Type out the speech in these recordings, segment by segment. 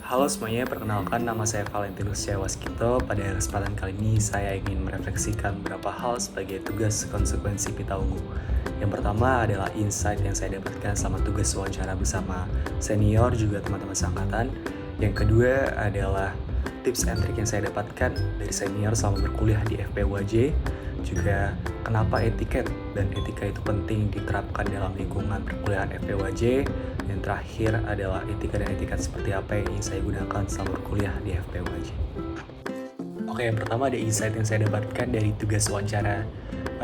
Halo semuanya, perkenalkan nama saya Valentinus Waskito. Pada kesempatan kali ini saya ingin merefleksikan beberapa hal sebagai tugas konsekuensi pita ungu. Yang pertama adalah insight yang saya dapatkan selama tugas wawancara bersama senior juga teman-teman seangkatan. Yang kedua adalah tips and trick yang saya dapatkan dari senior selama berkuliah di FPUAJ. Juga kenapa etiket dan etika itu penting diterapkan dalam lingkungan perkuliahan FPUAJ. Yang terakhir adalah etika dan etikat seperti apa yang ingin saya gunakan selama berkuliah di FPUAJ. Oke, yang pertama ada insight yang saya dapatkan dari tugas wawancara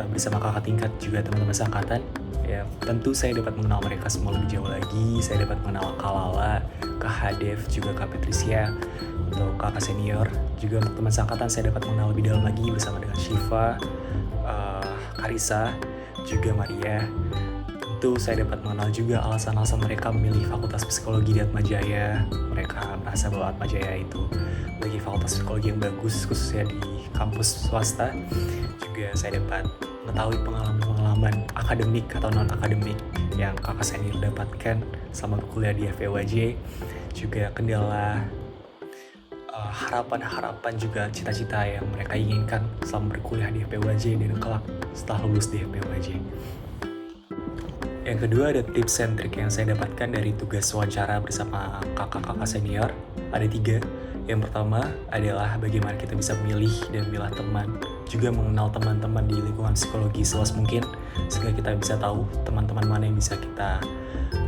bersama kakak tingkat juga teman-teman seangkatan. Ya, tentu saya dapat mengenal mereka semua lebih jauh lagi. Saya dapat mengenal Kak Lala, Kak Hadef, juga Kak Patricia, untuk kakak senior. Juga untuk teman seangkatan saya dapat mengenal lebih dalam lagi bersama dengan Shiva, Karisa, juga Maria. Tentu saya dapat mengenal juga alasan-alasan mereka memilih Fakultas Psikologi di Atmajaya. Mereka merasa bahwa Atmajaya itu bagi fakultas psikologi yang bagus, khususnya di kampus swasta. Juga saya dapat mengetahui pengalaman-pengalaman akademik atau non-akademik yang kakak senior dapatkan selama berkuliah di FPUAJ. Juga kendala, harapan-harapan juga cita-cita yang mereka inginkan selama berkuliah di FPUAJ dan kelak setelah lulus di FPUAJ. Yang kedua ada tips and trick yang saya dapatkan dari tugas wawancara bersama kakak-kakak senior. Ada 3. Yang pertama adalah bagaimana kita bisa memilih dan memilah teman. Juga mengenal teman-teman di lingkungan psikologi seluas mungkin, sehingga kita bisa tahu teman-teman mana yang bisa kita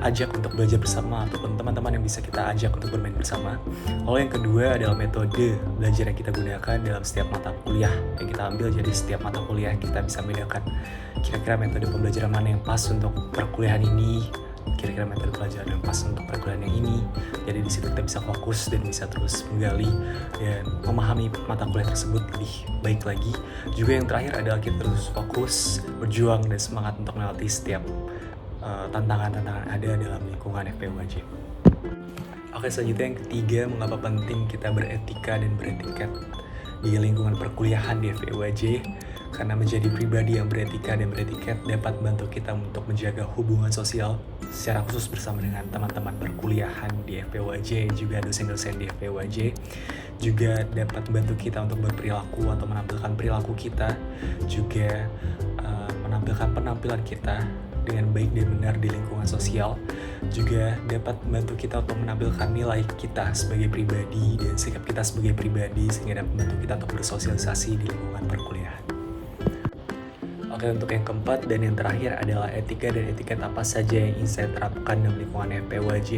ajak untuk belajar bersama ataupun teman-teman yang bisa kita ajak untuk bermain bersama. Lalu yang kedua adalah metode belajar yang kita gunakan dalam setiap mata kuliah yang kita ambil. Jadi setiap mata kuliah kita bisa membedakan kira-kira metode pembelajaran mana yang pas untuk perkuliahan ini, kira-kira metode pelajaran yang pas untuk perkuliahan yang ini. Jadi di situ kita bisa fokus dan bisa terus menggali dan memahami mata kuliah tersebut lebih baik lagi. Juga yang terakhir adalah kita terus fokus, berjuang dan semangat untuk melewati setiap tantangan-tantangan ada dalam lingkungan FPUAJ. Oke, selanjutnya yang ketiga, mengapa penting kita beretika dan beretiket di lingkungan perkuliahan di FPUAJ. Karena menjadi pribadi yang beretika dan beretiket dapat membantu kita untuk menjaga hubungan sosial secara khusus bersama dengan teman-teman perkuliahan di FPUAJ, juga dosen-dosen di FPUAJ. Juga dapat membantu kita untuk berperilaku atau menampilkan perilaku kita, juga menampilkan penampilan kita dengan baik dan benar di lingkungan sosial. Juga dapat membantu kita untuk menampilkan nilai kita sebagai pribadi dan sikap kita sebagai pribadi, sehingga dapat membantu kita untuk bersosialisasi di lingkungan perkuliahan. Oke, untuk yang keempat dan yang terakhir adalah etika dan etiket apa saja yang ingin saya terapkan dalam lingkungan FPUAJ.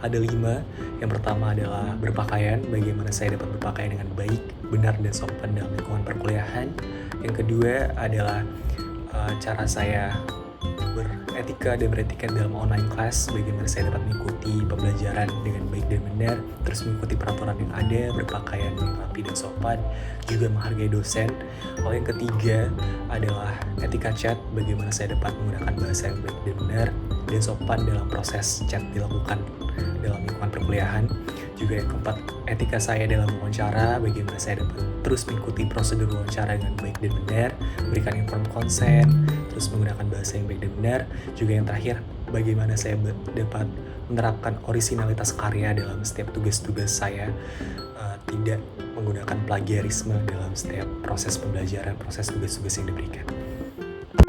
Ada 5. Yang pertama adalah berpakaian, bagaimana saya dapat berpakaian dengan baik, benar, dan sopan dalam lingkungan perkuliahan. Yang kedua adalah cara saya beretika dan beretiket dalam online class, bagaimana saya dapat mengikuti pembelajaran dengan baik dan benar, terus mengikuti peraturan yang ada, berpakaian yang rapi dan sopan, juga menghargai dosen. Lalu yang ketiga adalah etika chat, bagaimana saya dapat menggunakan bahasa yang baik dan benar dan sopan dalam proses chat dilakukan dalam lingkungan perkuliahan. Juga yang keempat, etika saya dalam wawancara, bagaimana saya dapat terus mengikuti prosedur wawancara dengan baik dan benar, memberikan informed consent, terus menggunakan bahasa yang baik dan benar. Juga yang terakhir, bagaimana saya dapat menerapkan orisinalitas karya dalam setiap tugas-tugas saya, tidak menggunakan plagiarisme dalam setiap proses pembelajaran, proses tugas-tugas yang diberikan.